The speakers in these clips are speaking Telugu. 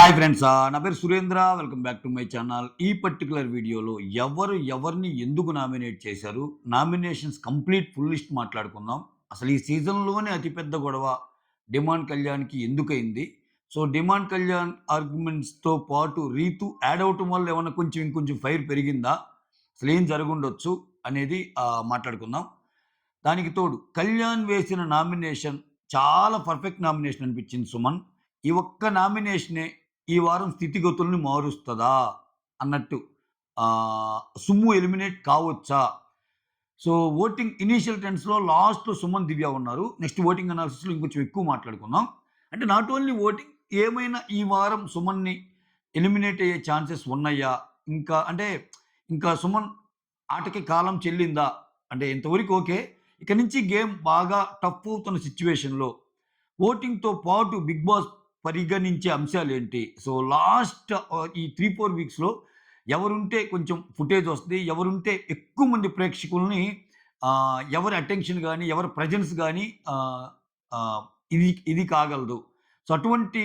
హాయ్ ఫ్రెండ్స్ నా పేరు Surendra. Welcome back to my channel. ఈ పర్టిక్యులర్ వీడియోలో ఎవరిని ఎందుకు నామినేట్ చేశారు, నామినేషన్స్ కంప్లీట్ ఫుల్ లిస్ట్ మాట్లాడుకుందాం. అసలు ఈ సీజన్లోనే అతిపెద్ద గొడవ డిమాండ్ కళ్యాణ్కి ఎందుకయింది, సో డిమాండ్ కళ్యాణ్ ఆర్గ్యుమెంట్స్తో పాటు రీతు యాడ్ అవటం వల్ల ఏమన్నా ఇంకొంచెం ఫైర్ పెరిగిందా, అసలు ఏం జరుగుండొచ్చు అనేది మాట్లాడుకుందాం. దానికి తోడు కళ్యాణ్ వేసిన నామినేషన్ చాలా పర్ఫెక్ట్ నామినేషన్ అనిపించింది సుమన్. ఈ ఒక్క నామినేషనే ఈ వారం స్థితిగతుల్ని మారుస్తదా అన్నట్టు. సుమ్ము ఎలిమినేట్ కావచ్చా? సో ఓటింగ్ ఇనీషియల్ టెన్స్‌లో లాస్ట్‌లో సుమన్, దివ్య ఉన్నారు. నెక్స్ట్ ఓటింగ్ అనాలిసిస్‌లో ఇంకొంచెం ఎక్కువ మాట్లాడుకుందాం. అంటే నాట్ ఓన్లీ ఓటింగ్, ఏమైనా ఈ వారం సుమన్‌ని ఎలిమినేట్ అయ్యే ఛాన్సెస్ ఉన్నయ్యా? ఇంకా సుమన్ ఆటకి కాలం చెల్లిందా? అంటే ఇంతవరకు ఓకే. ఇక నుంచి గేమ్ బాగా టఫ్ అవుతున్న సిట్యుయేషన్‌లో ఓటింగ్‌తో పాటు బిగ్ బాస్ పరిగణించే అంశాలేంటి? సో లాస్ట్ ఈ 3, 4 వీక్స్‌లో ఎవరుంటే కొంచెం ఫుటేజ్ వస్తది, ఎవరుంటే ఎక్కువ మంది ప్రేక్షకుల్ని ఎవరి అటెన్షన్ గాని, ఎవరి ప్రెజెన్స్ గాని ఆహ్, ఆహ్, ఇది ఇది కాగలదు. సో అటువంటి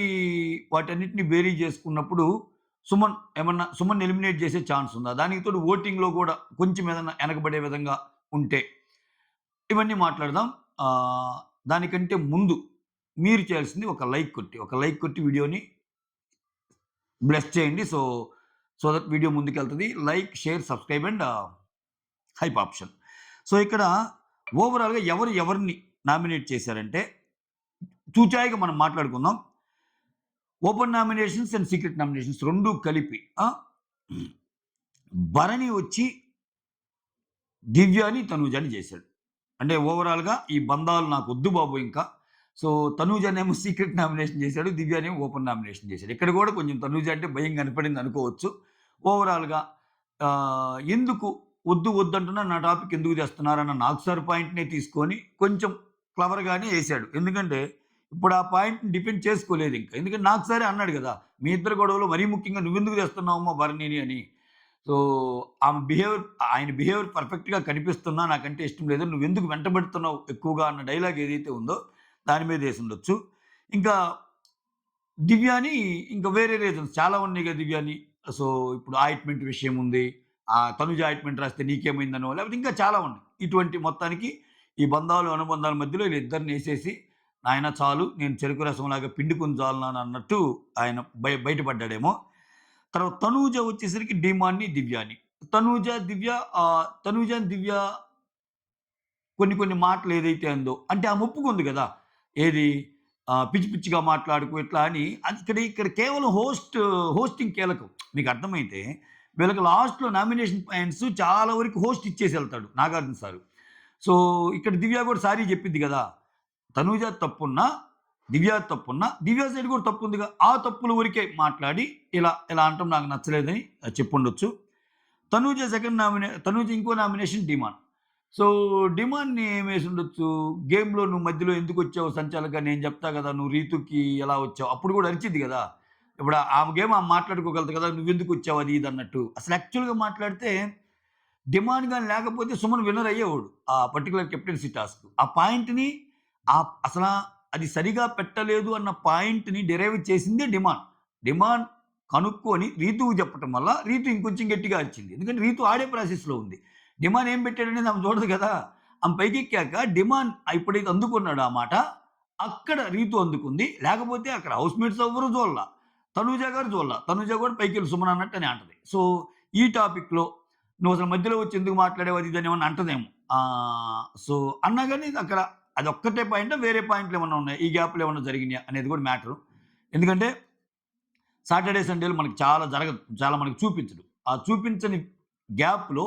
వాటన్నిటిని బేరీ చేసుకున్నప్పుడు సుమన్ ఎలిమినేట్ చేసే ఛాన్స్ ఉందా? దానికి తోడు ఓటింగ్‌లో గూడా కొంచెం ఏదన్నా ఎనకబడే విధంగా ఉంటే, ఇవన్నీ మాట్లాడదాం. ఆహ్, దానికంటే ముందు మీరు చేయాల్సింది ఒక లైక్ కొట్టి వీడియోని బ్లెస్ చేయండి. సో దట్ వీడియో ముందుకెళ్తది. Like, share, subscribe and hype option. So ఇక్కడ ఓవరాల్‌గా ఎవరిని నామినేట్ చేశారంటే, చూచాయిగా మనం మాట్లాడుకుందాం. Open nominations and secret nominations 2 కలిపి భరణి వచ్చి దివ్యాని, తనూజాని చేశాడు. అంటే ఓవరాల్‌గా ఈ బంధాలు నాకొద్దు బాబు ఇంకా. సో తనూజనేమో సీక్రెట్ నామినేషన్ చేశాడు, దివ్యానేమో ఓపెన్ నామినేషన్ చేశాడు. ఇక్కడ కూడా కొంచెం తనూజ అంటే భయం కనపడింది అనుకోవచ్చు. ఓవరాల్‌గా ఎందుకు వద్దంటున్నా నా టాపిక్ ఎందుకు తెస్తున్నారన్న నాకు సార్ పాయింట్‌నే తీసుకొని కొంచెం క్లవర్‌గానే ఏశాడు. ఎందుకంటే ఇప్పుడు ఆ పాయింట్‌ని డిఫెండ్ చేసుకోలేదింక. ఎందుకంటే నాకు సారే అన్నాడు గదా! మీ ఇద్దరి గొడవలో మరీ ముఖ్యంగా నువ్వెందుకు తెస్తున్నావమ్మా భరణిని అని. సో, ఆయన బిహేవియర్ పర్ఫెక్ట్‌గా కనిపిస్తున్నా నాకంటే ఇష్టం లేదు. నువ్వెందుకు వెంటబడుతున్నావు ఎక్కువగా అన్న డైలాగ్ ఏదైతే ఉందో దాని మీద యేసుండొచ్చు. ఇంకా దివ్యాని ఇంకా వేరే రీజన్స్ చాలా ఉన్నాయి కదా దివ్యాని. సో, ఇప్పుడు ఆయింట్‌మెంట్ విషయం ఉంది. తనుజ ఆయింట్‌మెంట్ రాస్తే నీకేమైందనో, లేకపోతే ఇంకా చాలా ఉన్నాయి. ఇటువంటి మొత్తానికి ఈ బంధాలు, అనుబంధాల మధ్యలో వీళ్ళిద్దరినేసేసి, నాయన చాలు నేను చెరుకు రసంలాగా పిండుకొని జాలునాను అన్నట్టు ఆయన బయటపడ్డాడేమో. తర్వాత తనూజ వచ్చేసరికి డీమాన్‌ని, దివ్యాని. తనూజ, దివ్య కొన్ని మాటలు ఏదైతే అందో అంటే ఆమె ఒప్పుకుంది గదా! ఏది పిచ్చి పిచ్చిగా మాట్లాడుకో ఇట్లా అని. అది ఇక్కడ కేవలం హోస్టింగ్ కీలకం. మీకు అర్థమైతే వీళ్ళకి లాస్ట్‌లో నామినేషన్ పాయింట్స్ చాలా వరకు హోస్ట్ ఇచ్చేసి ఎళ్తాడు నాగార్జున సారు. సో, ఇక్కడ దివ్య గూడా సారీ జెప్పిద్ది గదా! తనూజ తప్పున్నా, దివ్య తప్పున్నా, దివ్య సైడ్ కూడా తప్పుందిగా. ఆ తప్పుల వరకే మాట్లాడి ఇలా అనటం నాకు నచ్చలేదని చెప్పుండొచ్చు. తనూజ ఇంకో నామినేషన్ డిమాండ్. సో, డిమాండ్‌ని ఏమేసుండొచ్చు, గేమ్‌లో నువ్వు మధ్యలో ఎందుకొచ్చావు సంచాలక నేను జెప్తా గదా! నువ్వు రీతుకి ఎలా వచ్చావు? అప్పుడు గూడా అరిచిద్ది గదా! ఇప్పుడు ఆమె గేమ్ ఆమె మాట్లాడుకోగలదు కదా! నువ్వెందుకొచ్చావు అది ఇది అన్నట్టు. అసలు యాక్చువల్‌గా మాట్లాడితే డిమాండ్ గాని లేకపోతే సుమన్ విన్నర్ అయ్యేవాడు. ఆ పర్టిక్యులర్ కెప్టెన్సీ టాస్క్. ఆ పాయింట్‌ని అసలా అది సరిగా పెట్టలేదు అన్న పాయింట్‌ని డిరైవ్ చేసిందే డిమాండ్. డిమాండ్ కనుక్కొని రీతుకి చెప్పటం వల్ల రీతు ఇంకొంచెం గట్టిగా అరిచింది. ఎందుకంటే రీతు ఆడే ప్రాసెస్‌లో ఉంది. డిమాండ్ ఏం పెట్టాడనేది ఆమె చూడదు కదా! ఆమె పైకెక్కాక డిమాండ్ ఎప్పుడైతే అందుకున్నాడో ఆ మాట, అక్కడ రీతు అందుకుంది. లేకపోతే అక్కడ హౌస్‌మేట్స్ ఎవ్వరు చూడల. తనూజ గారు చూడల. తనూజ కూడా పైకెళ్ళి సుమన్ అన్నట్టనే అంటది. సో, ఈ టాపిక్‌లో నువ్వసలు మధ్యలో వచ్చి ఎందుకు మాట్లాడావు అది ఇది అని ఏమన్నా అంటదేమో. సో, అన్నా గాని అక్కడ అదొక్కటే పాయింటా? వేరే పాయింట్‌లేమన్నా ఉన్నాయా? ఈ గ్యాప్‌లో ఏమన్నా జరిగినాయా? అనేది కూడా మ్యాటరు. ఎందుకంటే సాటర్‌డే, సండేలు మనకి చాలా జరగదు. చాలా మనకు చూపించడు. ఆ చూపించని గ్యాప్‌లో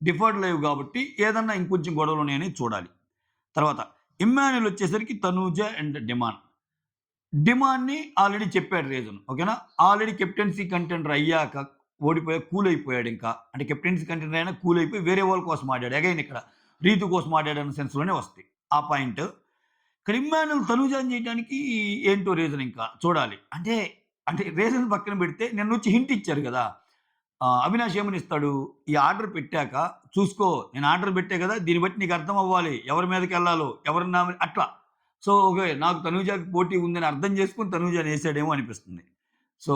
డిఫర్డ్ లైవ్ గాబట్టి ఏదన్నా ఇంకొంచెం గొడవలున్నాయని చూడాలి. తర్వాత ఇమ్మాన్యుల్ వచ్చేసరికి తనూజ అండ్ డిమాండ్. డిమాండ్‌ని ఆల్రెడీ చెప్పాడు రీజన్. ఓకేనా? ఆల్రెడీ కెప్టెన్సీ కంటెండర్ అయ్యాక కూల్ అయిపోయాడింకా. అంటే కెప్టెన్సీ కంటెండర్ అయినా కూల్ అయిపోయి వేరే వాళ్ళ కోసం ఆడాడు. అగైన్ ఇక్కడ రీతు కోసం ఆడాడన్న సెన్స్‌లోనే వస్తాయి. ఆ పాయింట్. ఇక్కడ ఇమ్మాన్యుల్ తనూజాని చేయడానికి ఏంటో రీజన్ ఇంకా చూడాలి. అంటే రీజన్ పక్కన పెడితే నిన్నొచ్చి హింట్ ఇచ్చారు గదా! అవినాష్ ఏమని ఇస్తాడు? ఈ ఆర్డర్ పెట్టాక చూసుకో నేను ఆర్డర్ పెట్టా గదా! దీన్ని బట్టి నీకు అర్థం అవ్వాలి. ఎవరి మీదకెళ్ళాలో, ఎవరిని అట్లా. So, okay. నాకు తనూజకి పోటీ ఉందని అర్థం చేసుకొని తనూజని ఏసాడేమో అనిపిస్తుంది. సో,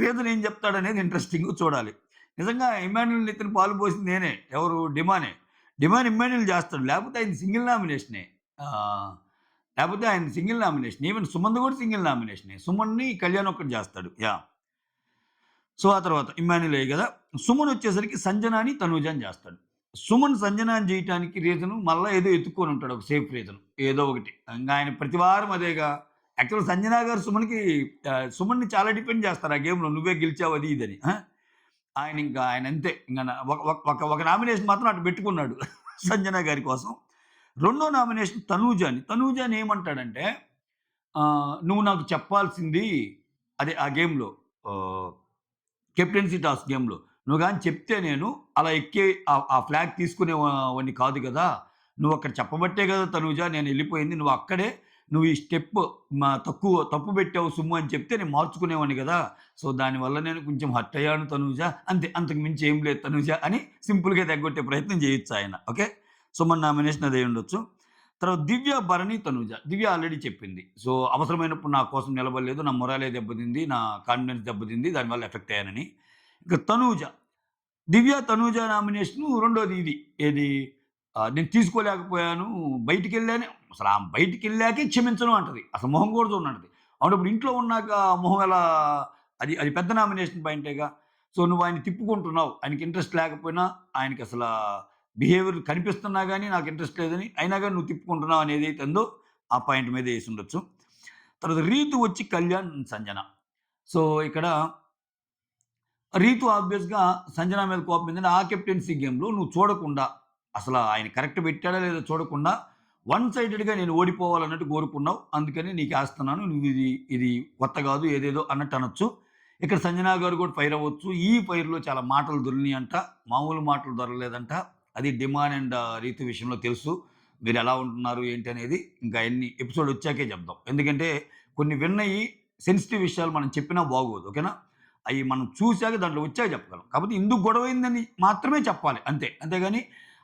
రీజన్ ఏం చెప్తాడనేది ఇంట్రెస్టింగ్ చూడాలి. నిజంగా ఇమ్మాన్యుల్ నెత్తిన పాలు పోసింది నేనే. ఎవరు? డిమానే. డిమాన్ ఇమ్మాన్యుల్ చేస్తాడు. లేకపోతే ఆయనది సింగిల్ నామినేషనే. ఆహ్, లేకపోతే ఆయనది సింగిల్ నామినేషన్. ఈవెన్ సుమన్‌ది కూడా సింగిల్ నామినేషనే. సుమన్‌ని కళ్యాణ్ ఒక్కడు చేస్తాడు. యాహ్! సో, ఆ తర్వాత ఇమ్మాన్యులే గదా! సుమనొచ్చేసరికి సంజనాని, తనూజని జేస్తాడు. సుమన్ సంజనాని జేయటానికి రీజను మళ్ళా ఏదో ఎతుక్కొని ఉంటాడు. ఒక సేఫ్ రీజన్. ఏదో ఒకటి. ఇంగ ఆయన ప్రతి వారం అదేగా. యాక్చువల్‌గా సంజన గారు సుమన్‌కి సుమన్‌ని చాలా డిపెండ్ జేస్తారు ఆ గేమ్‌లో. నువ్వే గెలిచావు అది ఇదని. ఆ! ఆయనంతే. ఇంగ న ఒక ఒక ఒక ఒక నామినేషన్ మాత్రం అటు బెట్టుకున్నాడు. సంజన గారి కోసం. రెండో నామినేషన్ తనూజాని. తనూజాని ఏమంటాడంటే "నువ్వు నాకు చెప్పాల్సింది" అదే ఆ గేమ్‌లో ఆహ్ కెప్టెన్సీ టాస్క్ గేమ్‌లో. నువ్వు గాని చెప్తే నేను అలా ఎక్కి ఆ ఫ్లాగ్ తీసుకునేవాడిని కాదు గదా! నువ్వక్కడ చెప్పబట్టే గదా! తనూజ నేనెళ్ళిపోయింది. నువ్వు ఈ స్టెప్ తప్పు పెట్టావు సుమ్ము అని చెప్తే నేను మార్చుకునేవాడిని గదా! సో, దానివల్ల నేను కొంచెం హర్ట్ అయ్యాను తనూజ. అంతే. అంతకు మించి ఏం లేదు తనూజ అని సింపుల్‌గా తెగ్గొట్టే ప్రయత్నం చేయొచ్చు ఆయన. ఓకే. సుమన్ నామినేషన్ అదయ్యుండొచ్చు. తర్వాత దివ్య, భరణి, తనూజ. దివ్య ఆల్రెడీ చెప్పింది. సో, అవసరమైనప్పుడు నా కోసం నిలబడలేదు. నా మొరాలే దెబ్బతింది. నా కాన్ఫిడెన్స్ దెబ్బతింది. దానివల్ల ఎఫెక్ట్ అయ్యానని. ఇక తనూజ. దివ్య, తనూజ నామినేషను రెండోది ఇది. ఏది నేను తీసుకోలేకపోయాను. బయటికెళ్ళానే అసలు ఆమె బయటికెళ్ళాకే క్షమించను అంటది. అసలు మొహం కూడా చూడనంటది. అవునప్పుడు ఇంట్లో ఉన్నాక మొహం ఎలా అది అది పెద్ద నామినేషన్ పాయింటేగా. సో, నువ్వు ఆయన్ని తిప్పుకుంటున్నావు. ఆయనకి ఇంట్రెస్ట్ లేకపోయినా ఆయనకసలా బిహేవియర్ కనిపిస్తున్నా గాని నాకు ఇంట్రెస్ట్ లేదని, అయినా గాని నువ్వు తిప్పుకుంటున్నావు అని ఏదైతే ఉందో ఆ పాయింట్ మీద యేసుండొచ్చు. తర్వాత రీతు వచ్చి కళ్యాణ్, సంజన. సో, ఇక్కడ రీతు ఆబ్వియస్‌గా సంజన మీద కోపం ఏందంటే, ఆ కెప్టెన్సీ గేమ్‌లో నువ్వు చూడకుండా, ఆయన కరెక్ట్ పెట్టాడా లేదా చూడకుండా, వన్ సైడెడ్‌గా నేను ఓడిపోవాలన్నట్టు కోరుకున్నావు. అందుకని నీకేస్తన్నాను. ఇది ఇది కొత్త గాదు ఏదేదో అన్నట్టు అనొచ్చు. ఇక్కడ సంజన గారు కూడా ఫైర్ అవ్వచ్చు. ఈ ఫైర్‌లో చాలా మాటలు దొర్లినియంట. మామూలు మాటలు దొరలలేదంట. అది డిమాండ్ అండ్ రీతు విషయంలో తెలుసు. మీరెలా ఉంటున్నారు ఏంటి అనేది ఇంకా అయన్నీ ఎపిసోడ్ వచ్చాకే చెప్దాం. ఎందుకంటే కొన్ని విన్నయి సెన్సిటివ్ విషయాలు మనం చెప్పినా బాగోదు. ఓకేనా? అయి మనం చూసాక దాంట్లో వచ్చాక చెప్పగలం. కాపోతే ఇందుకు గొడవయిందని మాత్రమే చెప్పాలి అంతే. అంతేగాని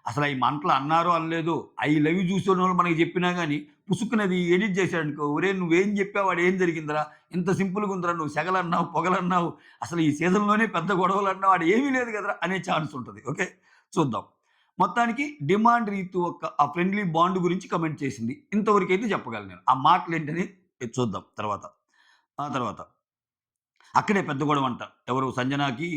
అసలు మాటలు అన్నారో అనలేదో, అయి లైవ్ చూసినోళ్ళు మనకి చెప్పినా గాని పుసుక్కునది ఎడిట్ చేసాడనుకో, "ఒరేయ్! నువ్వేం చెప్పావు? ఆడ ఏం జరిగిందిరా? ఇంత సింపుల్‌గుందిరా నువ్వు సెగలన్నావు, పొగలన్నావు, అసలు ఈ సీజన్‌లోనే పెద్ద గొడవలన్నావు, ఆడ ఏమీ లేదు కదరా!" అనే ఛాన్స్ ఉంటది. ఓకే. చూద్దాం. మొత్తానికి డిమాండ్ రీతు ఆ ఫ్రెండ్లీ బాండ్ గురించి కామెంట్ చేసింది. ఇంతవరకైతే చెప్పగలను నేను. ఆ మాటలేంటని చూద్దాం తర్వాత. ఆ తర్వాత అక్కడే పెద్ద గొడవంట. ఎవరు సంజనాకి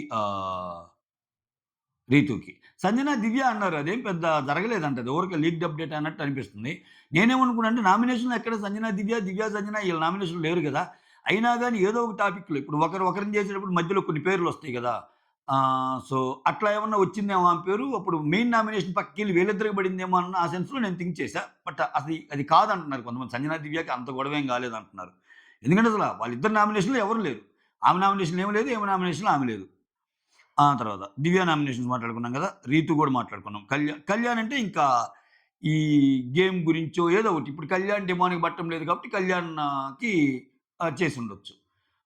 రీతూకి. సంజన, దివ్య అన్నారు. అదేం పెద్ద జరగలేదంట. అది ఊరికే లీక్డ్ అప్‌డేట్ అన్నట్టు అనిపిస్తుంది. నేనేమనుకున్నా అంటే నామినేషన్‌లో ఎక్కడ సంజన, దివ్య, దివ్య, సంజన ఈళ్ళ నామినేషన్‌లో లేరు గదా! అయినా గాని ఏదో ఒక టాపిక్‌లో ఇప్పుడు ఒకరిని చేసేటప్పుడు మధ్యలో కొన్ని పేర్లొస్తాయి గదా! సో, అట్లా ఏమన్నా వచ్చిందేమో ఆమె పేరు. అప్పుడు మెయిన్ నామినేషన్ పక్కకెళ్ళి వీళ్ళిద్దరికి పడిందేమో అన్న ఆ సెన్స్‌లో నేను థింక్ చేశా. బట్ అది కాదంటున్నారు కొంతమంది. సంజన, దివ్యకి అంత గొడవేం గాలేదంటున్నారు. ఎందుకంటే వాళ్ళిద్దరి నామినేషన్‌లో ఎవరు లేరు. ఆమె నామినేషన్‌లో ఏమి లేదు. ఈమె నామినేషన్‌లో ఆమె లేదు. తర్వాత 'దివ్య' నామినేషన్స్ మాట్లాడుకున్నాం గదా! 'రీతు' గూడా మాట్లాడుకున్నాం. కళ్యాణ్ అంటే ఇంకా ఈ గేమ్ గురించో ఏదో ఒకటి. ఇప్పుడు కళ్యాణ్ డిమాండ్‌కి పట్టం లేదు కాబట్టి కళ్యాణ్‌కి చేసుండొచ్చు.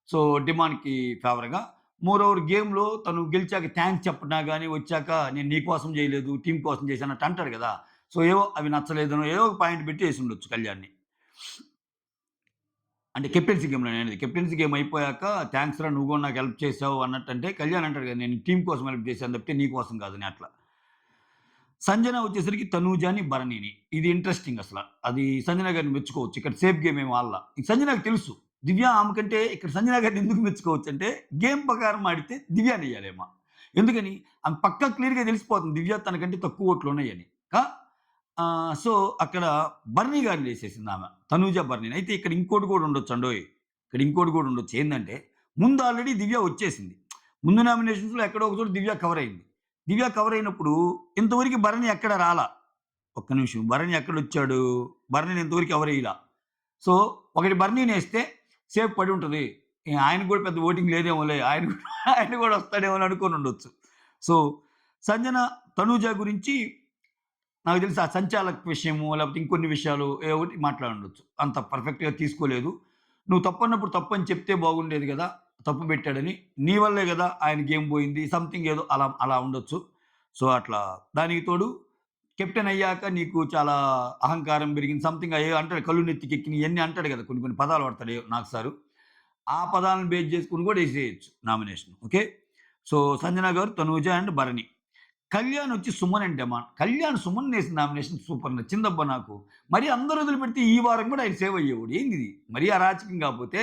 సో, డిమాండ్‌కి ఫేవర్‌గా. మోరోవర్ గేమ్‌లో తను గెలిచాక థాంక్స్ చెప్పినా గాని వచ్చాక నేను నీ కోసం జేయలేదు, టీమ్ కోసం చేశానన్నట్టు అంటాడు గదా! సో, ఏవో అవి నచ్చలేదనో ఏదో ఒక పాయింట్ పెట్టి యేసుండొచ్చు కళ్యాణ్‌ని. అంటే కెప్టెన్సీ గేమ్‌లో నేననేది. కెప్టెన్సీ గేమ్ అయిపోయాక థాంక్స్ రా నువ్వు గూడా నాకు హెల్ప్ చేసావు అన్నట్టంటే కళ్యాణ్ అంటాడు కదా! నేను టీమ్ కోసం హెల్ప్ చేశాను తప్పితే నీ కోసం కాదని అట్లా. సంజన వచ్చేసరికి తనూజాని, భరణిని. ఇది ఇంట్రెస్టింగ్ అసల. అది సంజన గారిని మెచ్చుకోవచ్చు. ఇక్కడ సేఫ్ గేమ్ ఏమి ఆడల. సంజనకి తెలుసు. దివ్య ఆమె కంటే ఇక్కడ సంజన గారిని ఎందుకు మెచ్చుకోవచ్చంటే గేమ్ ప్రకారం ఆడితే దివ్యనెయ్యాలేమ. ఎందుకని? ఆమె పక్కా క్లియర్‌గా తెలిసిపోతుంది దివ్య తనకంటే తక్కువ ఓట్లున్నాయని. కా సో, అక్కడ బర్నీ గారినేసేసిందామె. తనూజ బర్నీని. అయితే ఇక్కడ ఇంకోటి గూడా ఉండొచ్చండోయ్! ఇక్కడ ఇంకోటి గూడా ఉండొచ్చు. ఏందంటే, ముందు ఆల్రెడీ దివ్య వచ్చేసింది. ముందు నామినేషన్స్‌లో ఎక్కడో ఒక చోట దివ్య కవర్ అయింది. దివ్య కవర్ అయినప్పుడు ఇంతవరకు భరణి ఎక్కడ రాలా. ఒక్క నిమిషం. భరణి ఎక్కడొచ్చాడు? భరణిని ఇంతవరకు ఎవరు ఎయలా. సో, ఒకటి భరణినేస్తే సేఫ్ పడి ఉంటది. ఆయనకి గూడా పెద్ద ఓటింగ్ లేదేమోలే. ఆయన గూడా వస్తాడేమో అని అనుకోనుండొచ్చు. సో, సంజన, తనూజ గురించి నాకు తెలిసి ఆ సంచాలక్ విషయము, లేకపోతే ఇంకొన్ని విషయాలు ఏవో ఒకటి మాట్లాడుండొచ్చు. అంత పర్ఫెక్ట్‌గా తీసుకోలేదు. నువ్వు తప్పన్నప్పుడు తప్పని చెప్తే బాగుండేది గదా! తప్పు పెట్టాడని. నీ వల్లే గదా! ఆయన గేమ్ బోయింది. సంథింగ్ ఏదో అలా అలా ఉండొచ్చు. సో, అట్లా దానికి తోడు కెప్టెన్ అయ్యాక నీకు చాలా అహంకారం పెరిగింది. సంథింగ్ అయ్యో అంటాడు. కళ్ళు నెత్తికెక్కినియి ఇయన్నీ అంటాడు గదా! కొన్ని కొన్ని పదాలు వాడతాడు నాకు సారు. ఆ పదాలను బేస్ చేసుకొని కూడా ఎసేయొచ్చు nomination. Okay. So, Sanjana garu, Tanuja and Bharani. Kalyan వచ్చి సుమన్ అండ్ డిమాండ్. కళ్యాణ్ సుమన్‌నేసిన నామినేషన్ సూపర్ నచ్చిందబ్బా నాకు. మరి అందరూ వదిలిపెడితే ఈ వారం కూడా ఆయన సేవ్ అయ్యేవాడు. ఏందిది? మరీ అరాచకం కాపోతే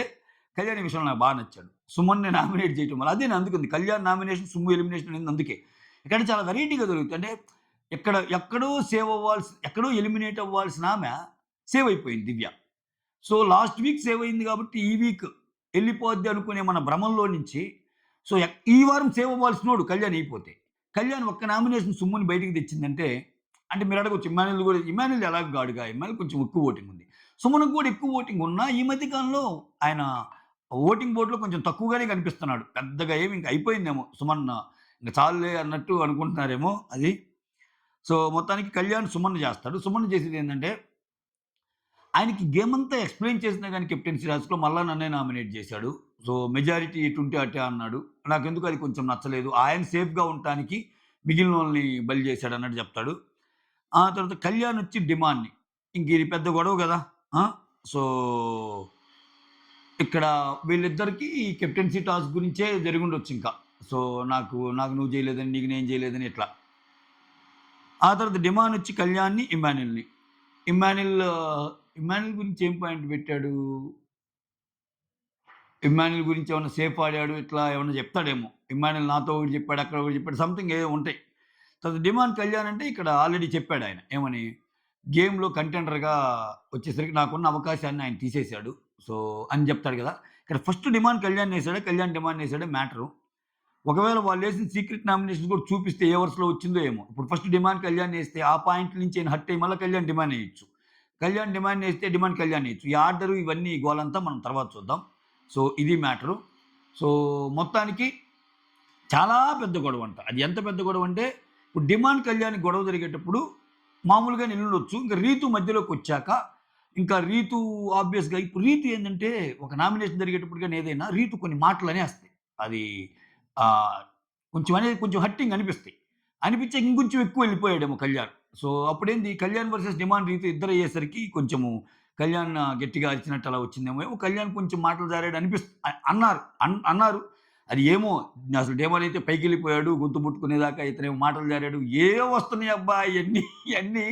కళ్యాణ్ విషయంలో నాకు నచ్చాడు. సుమన్‌ని నామినేట్ చేయటం వల్ల. అదే నేను అందుకుంది. కళ్యాణ్ నామినేషన్, సుమ్ము ఎలిమినేషన్ అయింది అందుకే. ఇక్కడ చాలా వెరైటీగా దొరుకుతుంది. అంటే ఎక్కడో సేవ్ ఎక్కడో ఎలిమినేట్ అవ్వాల్సిన ఆమె సేవ్ అయిపోయింది దివ్య. సో, లాస్ట్ వీక్ సేవ్ అయింది కాబట్టి ఈ వీక్ ఎళ్ళిపోద్ది అనుకునే మన భ్రమంలో నుంచి సో, ఈ వారం సేవ్ అవ్వాల్సినోడు కళ్యాణ్ అయిపోతే. కళ్యాణ్ ఒక్క నామినేషన్ సుమ్ముని బయటికి తెచ్చిందంటే, అంటే మీరు అడగొచ్చు ఇమ్మాన్యుల్ ఎలాగో గాడుగా ఇమ్మాన్యుల్ కొంచెం ఎక్కువ ఓటింగ్ ఉంది. సుమన్‌కి కూడా ఎక్కువ ఓటింగ్ ఉన్నా ఈ మధ్య కాలంలో ఆయన ఓటింగ్ బోర్డ్‌లో కొంచెం తక్కువగానే కనిపిస్తున్నాడు. పెద్దగా ఏమి ఇంక అయిపోయిందేమో సుమన్ ఇంక చాలులే అన్నట్టు అనుకుంటున్నారేమో అది. సో, మొత్తానికి కళ్యాణ్ సుమన్‌ని చేస్తాడు. సుమన్ చేసేదేంటంటే ఆయనకి గేమంతా ఎక్స్‌ప్లెయిన్ చేసినా గాని కెప్టెన్సీ టాస్క్‌లో మళ్ళా నన్నే నామినేట్ చేశాడు. సో, మెజారిటీ ఎటుంటే అటే అన్నాడు. నాకెందుకో అది కొంచెం నచ్చలేదు. ఆయన సేఫ్‌గా ఉండటానికి మిగిలినోళ్ళని బలి చేశాడన్నట్టు చెప్తాడు. ఆ తర్వాత కళ్యాణ్ వచ్చి డిమాండ్‌ని. ఇంక ఇది పెద్ద గొడవ గదా! ఆ! సో, ఇక్కడ వీళ్ళిద్దరికీ కెప్టెన్సీ టాస్క్ గురించే జరిగుండొచ్చింక. సో, నాకు నువ్వు చేయలేదని, నీకు నేను చేయలేదని ఇట్లా. ఆ తర్వాత డిమాండ్ వచ్చి కళ్యాణ్‌ని, ఇమ్మాన్యుల్‌ని. ఇమ్మాన్యుల్ ఇమ్మాన్యుల్ గురించి ఏం పాయింట్ పెట్టాడు? ఇమ్మాన్యుల్ గురించి ఏమన్నా సేఫ్ ఆడాడు ఇట్లా ఏమన్నా చెప్తాడేమో. ఇమ్మాన్యుల్ నాతో ఒకటి చెప్పాడు, అక్కడ ఒకటి చెప్పాడు. సంథింగ్ ఏవో ఉంటాయి. తర్వాత డిమాండ్ కళ్యాణ్ అంటే ఇక్కడ ఆల్రెడీ చెప్పాడాయన. ఏమని? గేమ్‌లో కంటెండర్‌గా వచ్చేసరికి నాకున్న అవకాశాన్ని ఆయన తీసేసాడు. సో, అని చెప్తాడు గదా! ఇక్కడ ఫస్ట్ డిమాండ్ కళ్యాణ్‌నేసాడా? కళ్యాణ్ డిమాండ్‌నేసాడా మ్యాటరు. ఒకవేళ వాళ్ళేసిన సీక్రెట్ నామినేషన్స్ కూడా చూపిస్తే ఏ వరుసలో వచ్చిందో ఏమో. ఇప్పుడు ఫస్ట్ డిమాండ్ కళ్యాణ్‌నేస్తే ఆ పాయింట్ నుంచి ఆయన హర్ట్ అయ్యి మళ్ళా కళ్యాణ్ డిమాండ్‌నేయొచ్చు. కళ్యాణ్ డిమాండ్‌నేస్తే డిమాండ్ కళ్యాణ్‌నేయొచ్చు. ఈ ఆర్డరు ఇవన్నీ ఈ గోలంతా మనం తర్వాత చూద్దాం. సో, ఇది మ్యాటరు. సో, మొత్తానికి చాలా పెద్ద గొడవంట. అది ఎంత పెద్ద గొడవంటే, ఇప్పుడు డిమాండ్ కళ్యాణ్ గొడవ జరిగేటప్పుడు మామూలుగానే ఎళ్ళుండొచ్చు. ఇంక రీతు మధ్యలోకొచ్చాక, ఇంకా రీతు ఆబ్వియస్‌గా ఇప్పుడు రీతు ఏందంటే, ఒక నామినేషన్ జరిగేటప్పుడు గాని ఏదైనా రీతు కొన్ని మాటలనేస్తది. అది ఆహ్, కొంచెం హర్టింగ్ అనిపిస్తాయి. అనిపించాక ఇంకొంచెం ఎక్కువ ఎళ్ళిపోయాడేమో కళ్యాణ్. సో, అప్పుడేంది కళ్యాణ్ వర్సెస్ డిమాండ్ రీతు ఇద్దరయ్యేసరికి కొంచెము కళ్యాణ్ గట్టిగా అరిచినట్టు అలా వచ్చిందేమో. కళ్యాణ్ కొంచెం మాటలు జారాడు అన్నారు. అన్నారు. అది ఏమో అసలు డేమన్ అయితే పైకెళ్ళిపోయాడు. గొంతు ముట్టుకునేదాకా ఇతనేమో మాటలు జారాడు. ఏవో వస్తున్నాయి అబ్బా! ఇయన్నీ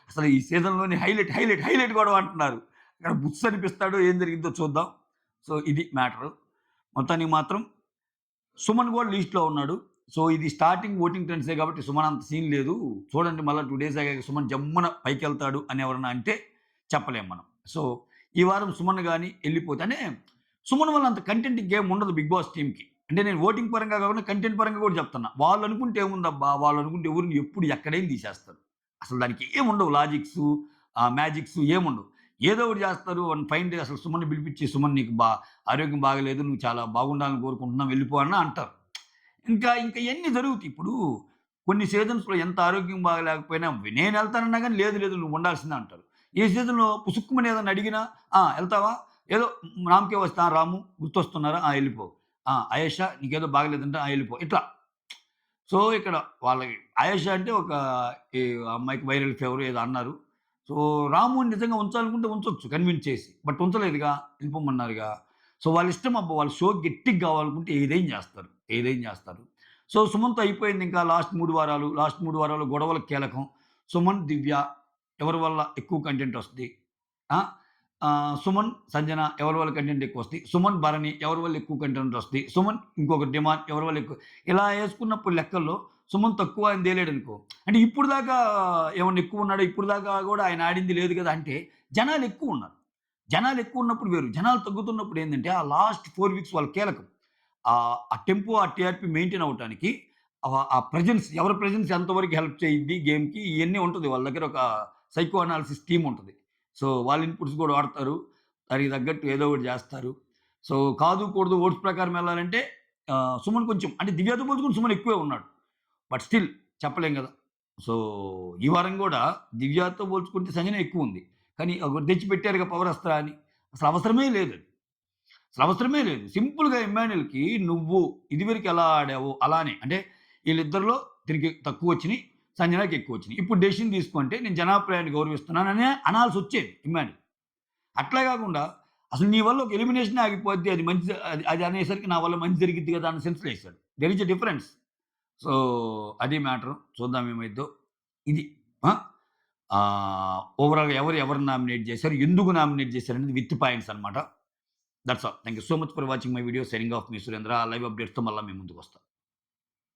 అసలు ఈ సీజన్‌లోని హైలైట్ గొడవ అంటున్నారు. అక్కడ బుస్స్ అనిపిస్తాడో ఏం జరిగిద్దో చూద్దాం. సో, ఇది మ్యాటరు. మొత్తానికి మాత్రం సుమన్ గూడా లీస్ట్‌లో ఉన్నాడు. సో, ఇది స్టార్టింగ్ ఓటింగ్ ట్రెండ్సే కాబట్టి సుమన్ అంత సీన్ లేదు. చూడండి మళ్ళా 2 డేస్ ఆగాక సుమన్ జమ్మున పైకెళ్తాడు అని ఎవరన్నా అంటే చెప్పలేం మనం. సో, ఈ వారం సుమన్ గాని ఎళ్ళిపోతే అంటే సుమన్ వల్ల అంత కంటెంట్ ఇంకేం ఉండదు 'బిగ్ బాస్' టీమ్‌కి. అంటే నేను ఓటింగ్ పరంగా కాకుండా కంటెంట్ పరంగా కూడా చెప్తున్నా. వాళ్ళనుకుంటే ఏముందబ్బా! వాళ్ళనుకుంటే ఎవరిని ఎప్పుడు ఎక్కడైనా తీసేస్తారు. అసలు దానికి ఏముండవు లాజిక్సు, మ్యాజిక్సు ఏముండవు. ఏదో ఒకటి చేస్తారు. వన్ ఫైన్ డే అసలు సుమన్‌ని పిలిపించి సుమన్ నీకు ఆరోగ్యం బాగాలేదు. నువ్వు చాలా బాగుండాలని కోరుకుంటున్నాం వెళ్ళిపో అన్నా అంటారు. ఇంకా ఇయన్నీ జరుగుతాయి. ఇప్పుడు కొన్ని సీజన్స్‌లో ఎంత ఆరోగ్యం బాగాలేకపోయినా నేనెళ్తానన్నా గాని లేదు నువ్వు ఉండాల్సిందే అంటారు. ఈ సీజన్‌లో పుసుక్కుమని ఏదన్నా అడిగినా ఎళ్తావా? ఏదో నామకే వస్తా రాము గుర్తొస్తున్నారా? ఎళ్ళిపో. ఆయేషా నీకేదో బాగాలేదంట ఎళ్ళిపో. ఇట్లా. సో, ఇక్కడ వాళ్ళకి ఆయేషా అంటే ఒక ఈ అమ్మాయికి వైరల్ ఫీవర్ ఏదో అన్నారు. సో, రాముని నిజంగా ఉంచాలనుకుంటే ఉంచొచ్చు కన్విన్స్ చేసి. బట్ ఉంచలేదుగా. ఎళ్ళిపోమన్నారుగా. సో, వాళ్ళ ఇష్టం అబ్బా! వాళ్ళ షో గట్టిగా గావాలనుకుంటే ఏదైనా జేస్తారు. సో, సుమన్‌తో అయిపోయింది ఇంకా లాస్ట్ 3 వారాలు గొడవలు కీలకం. సుమన్, దివ్య ఎవరి వల్ల ఎక్కువ కంటెంట్ ఒస్తది. ఆ! సుమన్, సంజన ఎవరి వల్ల కంటెంట్ ఎక్కువొస్తాయి. సుమన్, భరణి ఎవరి వల్ల ఎక్కువ కంటెంట్ ఒస్తాయి. సుమన్ ఇంకొక డిమాండ్ ఎవరి వల్ల ఎక్కువ ఇలా యేసుకున్నప్పుడు లెక్కల్లో సుమన్ తక్కువ అని తేలాడనుకో. అంటే ఇప్పుడు దాకా ఏమన్నా ఎక్కువున్నాడా? ఇప్పుడు దాకా గూడా ఆయన ఆడింది లేదు గదా! అంటే జనాలెక్కువున్నారు. జనాలెక్కువున్నప్పుడు వేరు. జనాలు తగ్గుతున్నప్పుడు ఏందంటే, ఆ లాస్ట్ 4 వీక్స్ వాళ్ళకి కీలకం. ఆ టెంపో, ఆ టీఆర్‌పీ మెయింటైన్ అవ్వటానికి ఆ ప్రెజెన్స్ ఎవరి ప్రెజెన్స్ ఎంతవరకు హెల్ప్ చేయిద్ది గేమ్‌కి ఇయన్నీ ఉంటది. వాళ్ళ దగ్గర ఒక సైకో అనాలిసిస్ టీమ్ ఉంటది. సో, వాళ్ళ ఇన్‌పుట్స్ గూడా వాడతారు. దానికి తగ్గట్టు ఏదో ఒకటి జేస్తారు. సో, కాదు, కూడదు ఓట్స్ ప్రకారం ఎళ్ళాలంటే సుమన్ కొంచెం అంటే దివ్యతో పోల్చుకుంటే సుమన్ ఎక్కువే ఉన్నాడు. బట్ స్టిల్ చెప్పలేం గదా! సో, ఈ వారం గూడా దివ్యతో పోల్చుకుంటే సంజన ఎక్కువుంది. కానీ ఒకటి తెచ్చిపెట్టారుగా పవర్ అస్త్రా అని. అసలు అవసరమే లేదది. అసలు అవసరమే లేదు. సింపుల్‌గా ఇమ్మాన్యుల్‌కి నువ్వు ఇదివరకు ఎలా ఆడావో అలానే అంటే ఈళ్ళిద్దరిలో దీనికి తక్కువొచ్చినియి. సంజనకి ఎక్కువొచ్చినియి. ఇప్పుడు డెసిషన్ తీసుకో అంటే నేను జనాభిప్రాయాన్ని గౌరవిస్తున్నాననే అనాల్సొచ్చేది ఇమ్మాన్యుల్. అట్లా గాకుండా అసలు నీ వల్ల ఒక ఎలిమినేషనే ఆగిపోద్ది. అది మంచి అది అది అనేసరికి నా వల్ల మంచి జరిగిద్ది కదా! అన్న సెన్స్‌లో ఎసాడు. There is a difference. So, అది మ్యాటరు. చూద్దాం ఏమైద్దో. ఇది. ఆ! ఓవరాల్‌గా ఎవరిని నామినేట్ చేశారు? ఎందుకు నామినేట్ చేశారనేది విత్ పాయింట్స్ అన్నమాట. That's all. Thank you so much for watching my video. Signing off మీ సురేంద్ర. లైవ్ అప్డేట్స్‌తో మళ్ళా మీ ముందుకొస్తా.